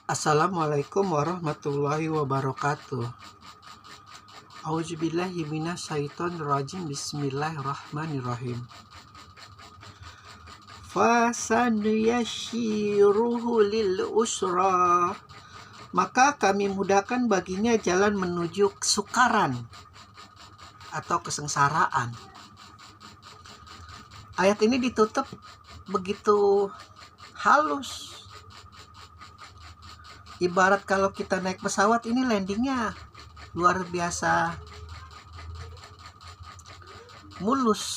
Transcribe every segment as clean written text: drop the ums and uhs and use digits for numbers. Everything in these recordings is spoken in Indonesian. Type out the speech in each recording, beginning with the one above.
Assalamualaikum warahmatullahi wabarakatuh. Auzubillahi minasyaitonirrajim. Bismillahirrahmanirrahim. Fasanyasyruhu lil usra. Maka kami mudahkan baginya jalan menuju kesukaran atau kesengsaraan. Ayat ini ditutup begitu halus. Ibarat kalau kita naik pesawat, ini landingnya luar biasa mulus,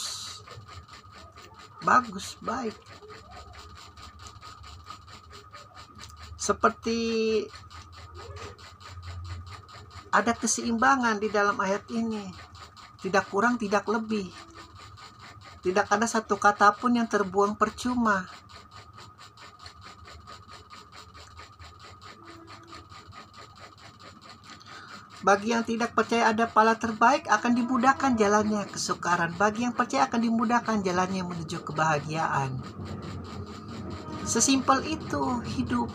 bagus, baik. Seperti ada keseimbangan di dalam ayat ini. Tidak kurang, tidak lebih. Tidak ada satu kata pun yang terbuang percuma. Bagi yang tidak percaya ada pahala terbaik, akan dimudahkan jalannya kesukaran. Bagi yang percaya akan dimudahkan jalannya menuju kebahagiaan. Sesimpel itu hidup.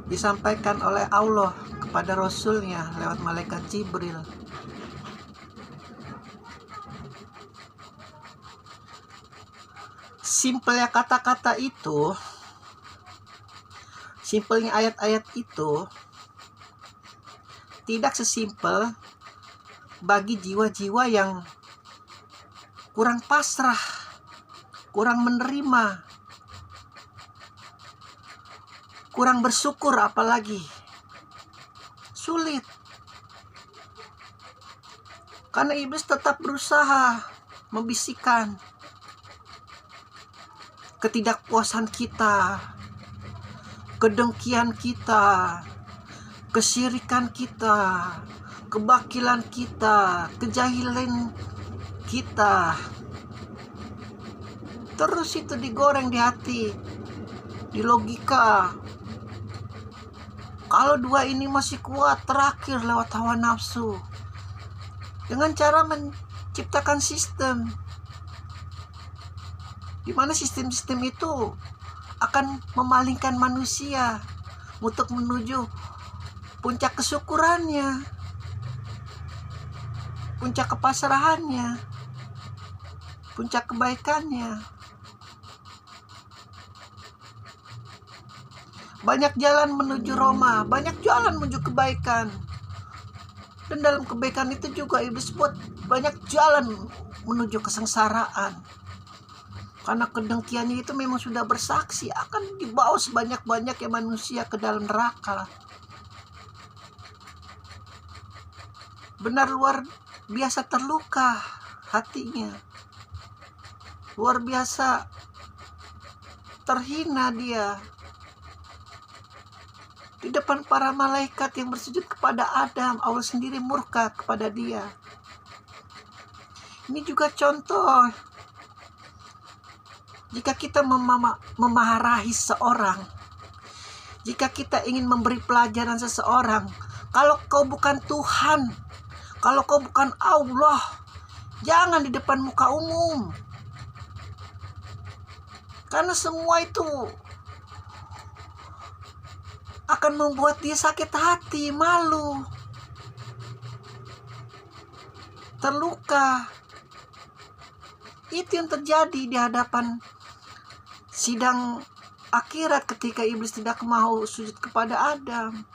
Disampaikan oleh Allah kepada Rasulnya lewat malaikat Jibril. Simpelnya kata-kata itu, simpelnya ayat-ayat itu, tidak sesimpel bagi jiwa-jiwa yang kurang pasrah, kurang menerima, kurang bersyukur apalagi. Sulit. Karena iblis tetap berusaha membisikkan ketidakpuasan kita, kedengkian kita, kesyirikan kita, kebakilan kita, kejahilan kita. Terus itu digoreng di hati, di logika. Kalau dua ini masih kuat, terakhir lewat hawa nafsu. Dengan cara menciptakan sistem, di mana sistem-sistem itu akan memalingkan manusia untuk menuju puncak kesyukurannya, puncak kepasrahannya, puncak kebaikannya. Banyak jalan menuju Roma, banyak jalan menuju kebaikan. Dan dalam kebaikan itu juga iblis buat banyak jalan menuju kesengsaraan. Karena kedengkiannya itu memang sudah bersaksi akan dibawa sebanyak-banyaknya manusia ke dalam neraka. Benar luar biasa terluka hatinya. Luar biasa terhina dia di depan para malaikat yang bersujud kepada Adam. Allah sendiri murka kepada dia. Ini juga contoh, jika kita memarahi seorang, jika kita ingin memberi pelajaran seseorang, kalau kau bukan Tuhan, kalau kau bukan Allah, jangan di depan muka umum. Karena semua itu akan membuat dia sakit hati, malu, terluka. Itu yang terjadi di hadapan sidang akhirat ketika iblis tidak mau sujud kepada Adam.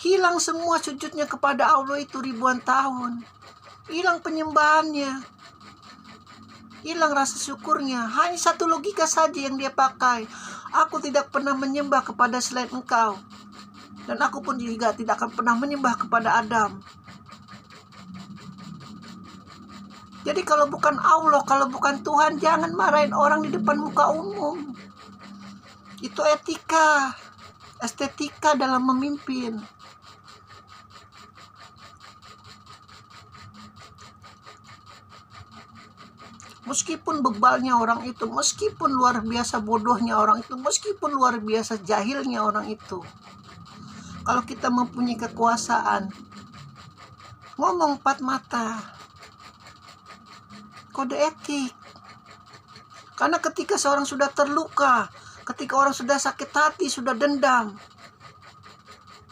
Hilang semua sujudnya kepada Allah itu ribuan tahun. Hilang penyembahannya. Hilang rasa syukurnya. Hanya satu logika saja yang dia pakai. Aku tidak pernah menyembah kepada selain engkau. Dan aku pun juga tidak akan pernah menyembah kepada Adam. Jadi kalau bukan Allah, kalau bukan Tuhan, jangan marahin orang di depan muka umum. Itu etika, estetika dalam memimpin. Meskipun bebalnya orang itu, meskipun luar biasa bodohnya orang itu, meskipun luar biasa jahilnya orang itu, kalau kita mempunyai kekuasaan, ngomong empat mata, kode etik, Karena ketika seorang sudah terluka, ketika orang sudah sakit hati, sudah dendam,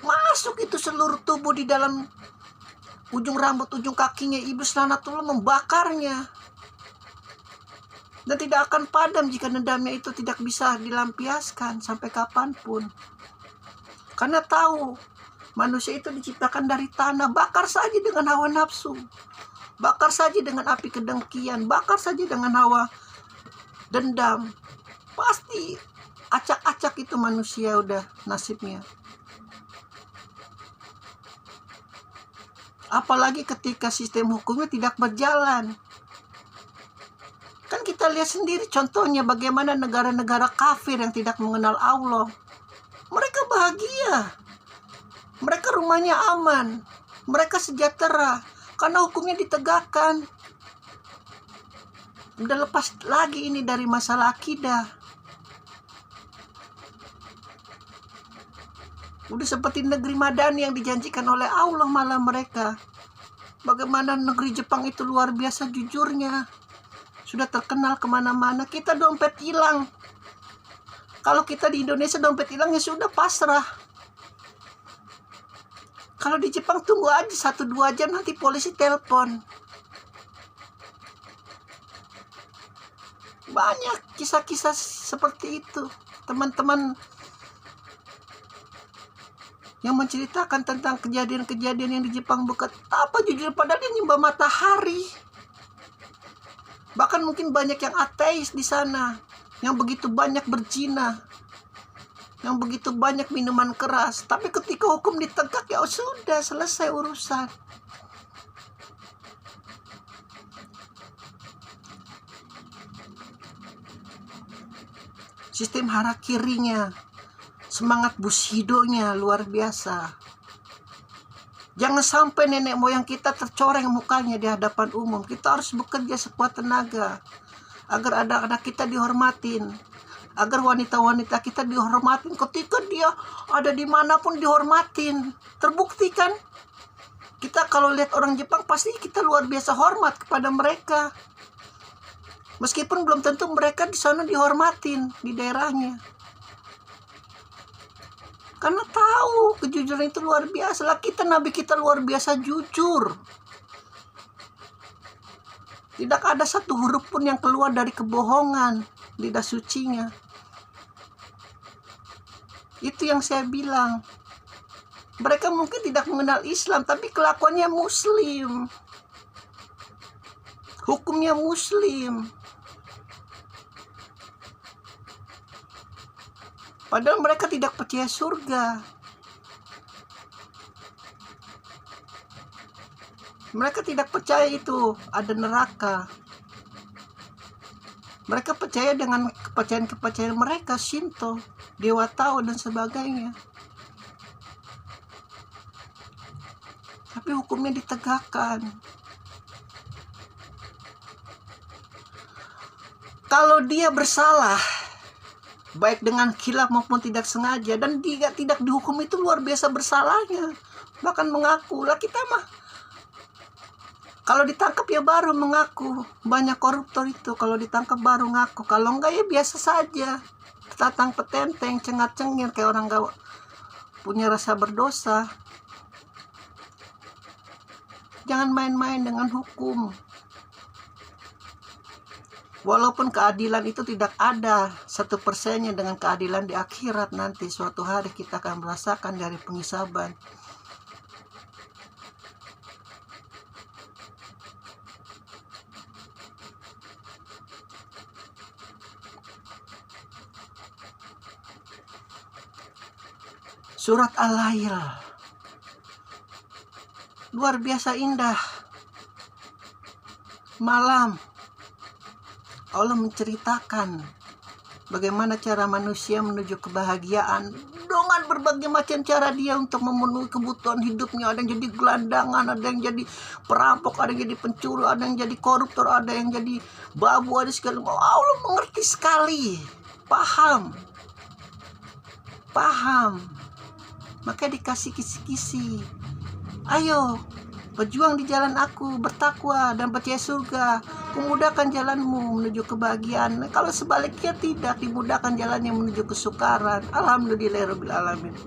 masuk itu seluruh tubuh di dalam ujung rambut, ujung kakinya, iblis laknatullah membakarnya. Dan tidak akan padam jika dendamnya itu tidak bisa dilampiaskan sampai kapanpun. Karena tahu manusia itu diciptakan dari tanah. Bakar saja dengan hawa nafsu, bakar saja dengan api kedengkian, bakar saja dengan hawa dendam, pasti acak-acak itu manusia udah nasibnya. Apalagi ketika sistem hukumnya tidak berjalan. Kan kita lihat sendiri contohnya bagaimana negara-negara kafir yang tidak mengenal Allah. Mereka bahagia, mereka rumahnya aman, mereka sejahtera, karena hukumnya ditegakkan. Udah lepas lagi ini dari masalah akidah. Udah seperti negeri Madani yang dijanjikan oleh Allah malah mereka. Bagaimana negeri Jepang itu luar biasa jujurnya. Sudah terkenal kemana-mana. Kita dompet hilang. Kalau kita di Indonesia dompet hilang ya sudah pasrah. Kalau di Jepang tunggu aja 1-2 jam nanti polisi telepon. Banyak kisah-kisah seperti itu. Teman-teman yang menceritakan tentang kejadian-kejadian yang di Jepang betapa jujur, padahal dia nyembah matahari. Bahkan mungkin banyak yang ateis di sana, yang begitu banyak berzina, yang begitu banyak minuman keras. Tapi ketika hukum ditegak ya sudah selesai urusan. Sistem harakirinya, semangat bushidonya luar biasa. Jangan sampai nenek moyang kita tercoreng mukanya di hadapan umum. Kita harus bekerja sekuat tenaga agar anak-anak kita dihormatin, agar wanita-wanita kita dihormatin. Ketika dia ada dimanapun dihormatin. Terbukti kan? Kita kalau lihat orang Jepang pasti kita luar biasa hormat kepada mereka. Meskipun belum tentu mereka di sana dihormatin di daerahnya. Karena tahu kejujuran itu luar biasa. Lah kita, Nabi kita luar biasa jujur. Tidak ada satu huruf pun yang keluar dari kebohongan lidah sucinya. Itu yang saya bilang. Mereka mungkin tidak mengenal Islam, tapi kelakuannya Muslim. Hukumnya Muslim. Padahal mereka tidak percaya surga. Mereka tidak percaya itu ada neraka. Mereka percaya dengan kepercayaan mereka, Shinto, Dewa Tao dan sebagainya. Tapi hukumnya ditegakkan. Kalau dia bersalah, baik dengan khilaf maupun tidak sengaja, dan dia tidak dihukum, itu luar biasa bersalahnya. Bahkan mengaku. Lah kita mah kalau ditangkap ya baru mengaku. Banyak koruptor itu kalau ditangkap baru ngaku. Kalau enggak ya biasa saja, tatang petenteng, cengat-cengir kayak orang gak punya rasa berdosa. Jangan main-main dengan hukum. Walaupun keadilan itu tidak ada 1%-nya dengan keadilan di akhirat nanti, suatu hari kita akan merasakan dari penghisaban. Surat Al-Lail luar biasa indah. Malam Allah menceritakan bagaimana cara manusia menuju kebahagiaan dengan berbagai macam cara dia untuk memenuhi kebutuhan hidupnya. Ada yang jadi gelandangan, ada yang jadi perampok, ada yang jadi pencuri, ada yang jadi koruptor, ada yang jadi babu, ada segala macam. Allah mengerti sekali, paham. Maka dikasih kisi-kisi. Ayo Berjuang di jalan aku, bertakwa dan percaya surga. Kumudahkan jalanmu menuju kebahagiaan. Kalau sebaliknya tidak, dimudahkan jalannya menuju kesukaran. Alhamdulillahirabbil alamin.